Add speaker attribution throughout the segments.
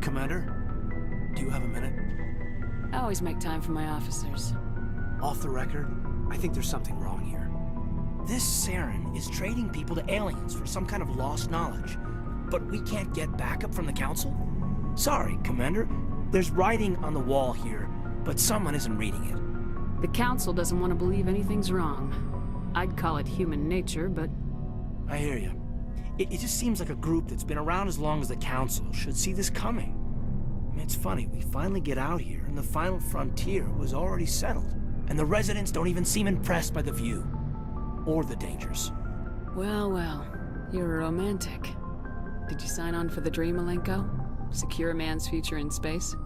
Speaker 1: Commander, do you have a minute?
Speaker 2: I always make time for my officers.
Speaker 1: Off the record, I think there's something wrong here. This Saren is trading people to aliens for some kind of lost knowledge. But we can't get backup from the Council? Sorry, Commander. There's writing on the wall here, but someone isn't reading it.
Speaker 2: The Council doesn't want to believe anything's wrong. I'd call it human nature, but...
Speaker 1: I hear you. It just seems like a group that's been around as long as the Council should see this coming. I mean, it's funny, we finally get out here, and the final frontier was already settled. And the residents don't even seem impressed by the view. Or the dangers.
Speaker 2: Well, well. You're a romantic. Did you sign on for the dream, Malenko? Secure a man's future in space?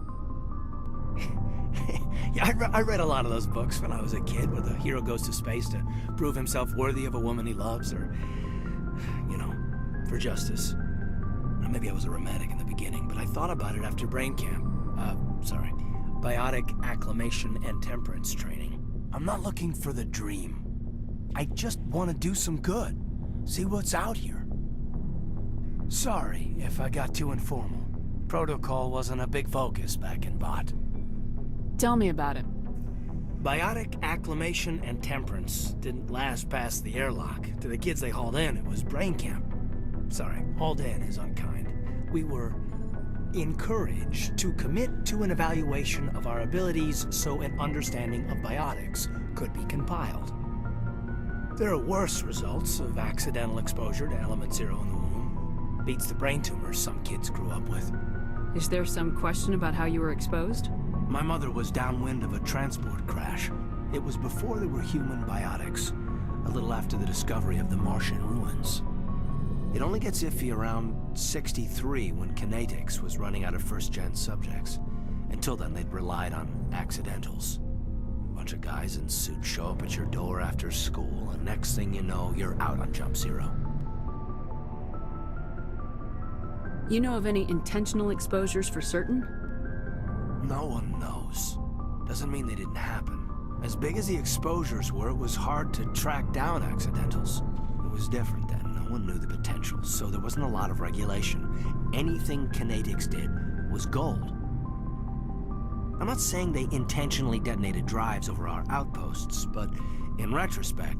Speaker 1: Yeah, I read a lot of those books when I was a kid, where the hero goes to space to prove himself worthy of a woman he loves, or, you know, for justice. Or maybe I was a romantic in the beginning, but I thought about it after brain camp. Biotic acclimation and temperance training. I'm not looking for the dream. I just want to do some good. See what's out here. Sorry if I got too informal. Protocol wasn't a big focus back in Bot.
Speaker 2: Tell me about it.
Speaker 1: Biotic acclimation and temperance didn't last past the airlock. To the kids they hauled in, it was brain camp. Sorry, hauled in is unkind. We were encouraged to commit to an evaluation of our abilities so an understanding of biotics could be compiled. There are worse results of accidental exposure to element 0 in the womb. Beats the brain tumors some kids grew up with.
Speaker 2: Is there some question about how you were exposed?
Speaker 1: My mother was downwind of a transport crash. It was before there were human biotics, a little after the discovery of the Martian ruins. It only gets iffy around 63 when kinetics was running out of first-gen subjects. Until then, they'd relied on accidentals. A bunch of guys in suits show up at your door after school, and next thing you know, you're out on Jump Zero.
Speaker 2: You know of any intentional exposures for certain?
Speaker 1: No one knows. Doesn't mean they didn't happen. As big as the exposures were, it was hard to track down accidentals. It was different then. No one knew the potential, so there wasn't a lot of regulation. Anything kinetics did was gold. I'm not saying they intentionally detonated drives over our outposts, but in retrospect,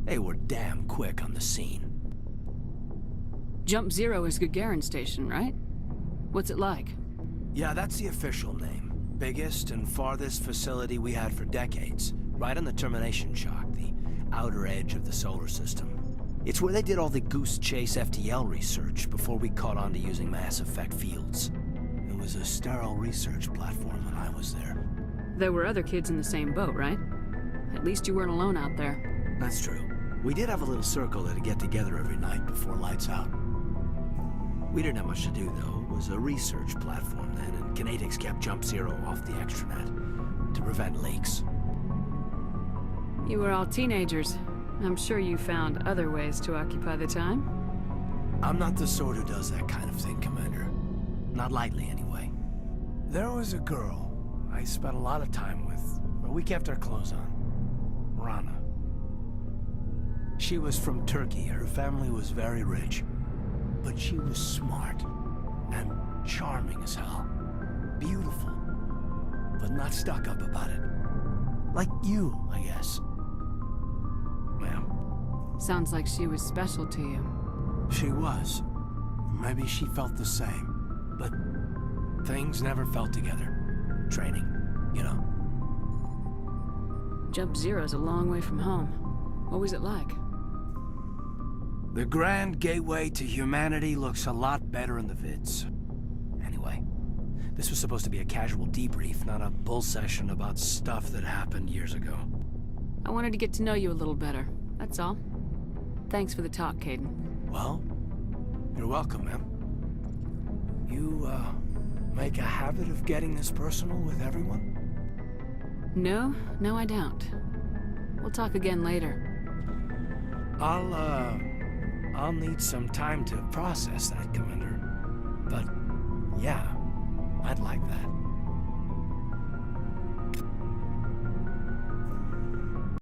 Speaker 1: they were damn quick on the scene.
Speaker 2: Jump Zero is Gagarin Station, right? What's it like?
Speaker 1: Yeah, that's the official name. Biggest and farthest facility we had for decades. Right on the termination shock, the outer edge of the solar system. It's where they did all the Goose Chase FTL research before we caught on to using mass effect fields. It was a sterile research platform when I was there.
Speaker 2: There were other kids in the same boat, right? At least you weren't alone out there.
Speaker 1: That's true. We did have a little circle that'd get together every night before lights out. We didn't have much to do, though. It was a research platform then, and kinetics kept Jump Zero off the extranet to prevent leaks.
Speaker 2: You were all teenagers. I'm sure you found other ways to occupy the time.
Speaker 1: I'm not the sort who does that kind of thing, Commander. Not lightly, anyway. There was a girl I spent a lot of time with, but we kept our clothes on. Rana. She was from Turkey. Her family was very rich. But she was smart and charming as hell. Beautiful, but not stuck up about it. Like you, I guess. Well,
Speaker 2: sounds like she was special to you.
Speaker 1: She was. Maybe she felt the same, but things never felt together. Training, you know.
Speaker 2: Jump Zero's a long way from home. What was it like?
Speaker 1: The grand gateway to humanity looks a lot better in the vids. Anyway, this was supposed to be a casual debrief, not a bull session about stuff that happened years ago.
Speaker 2: I wanted to get to know you a little better, that's all. Thanks for the talk, Kaidan.
Speaker 1: Well, you're welcome, ma'am. You, make a habit of getting this personal with everyone?
Speaker 2: No, I don't. We'll talk again later.
Speaker 1: I'll need some time to process that, Commander. But, yeah, I'd like that.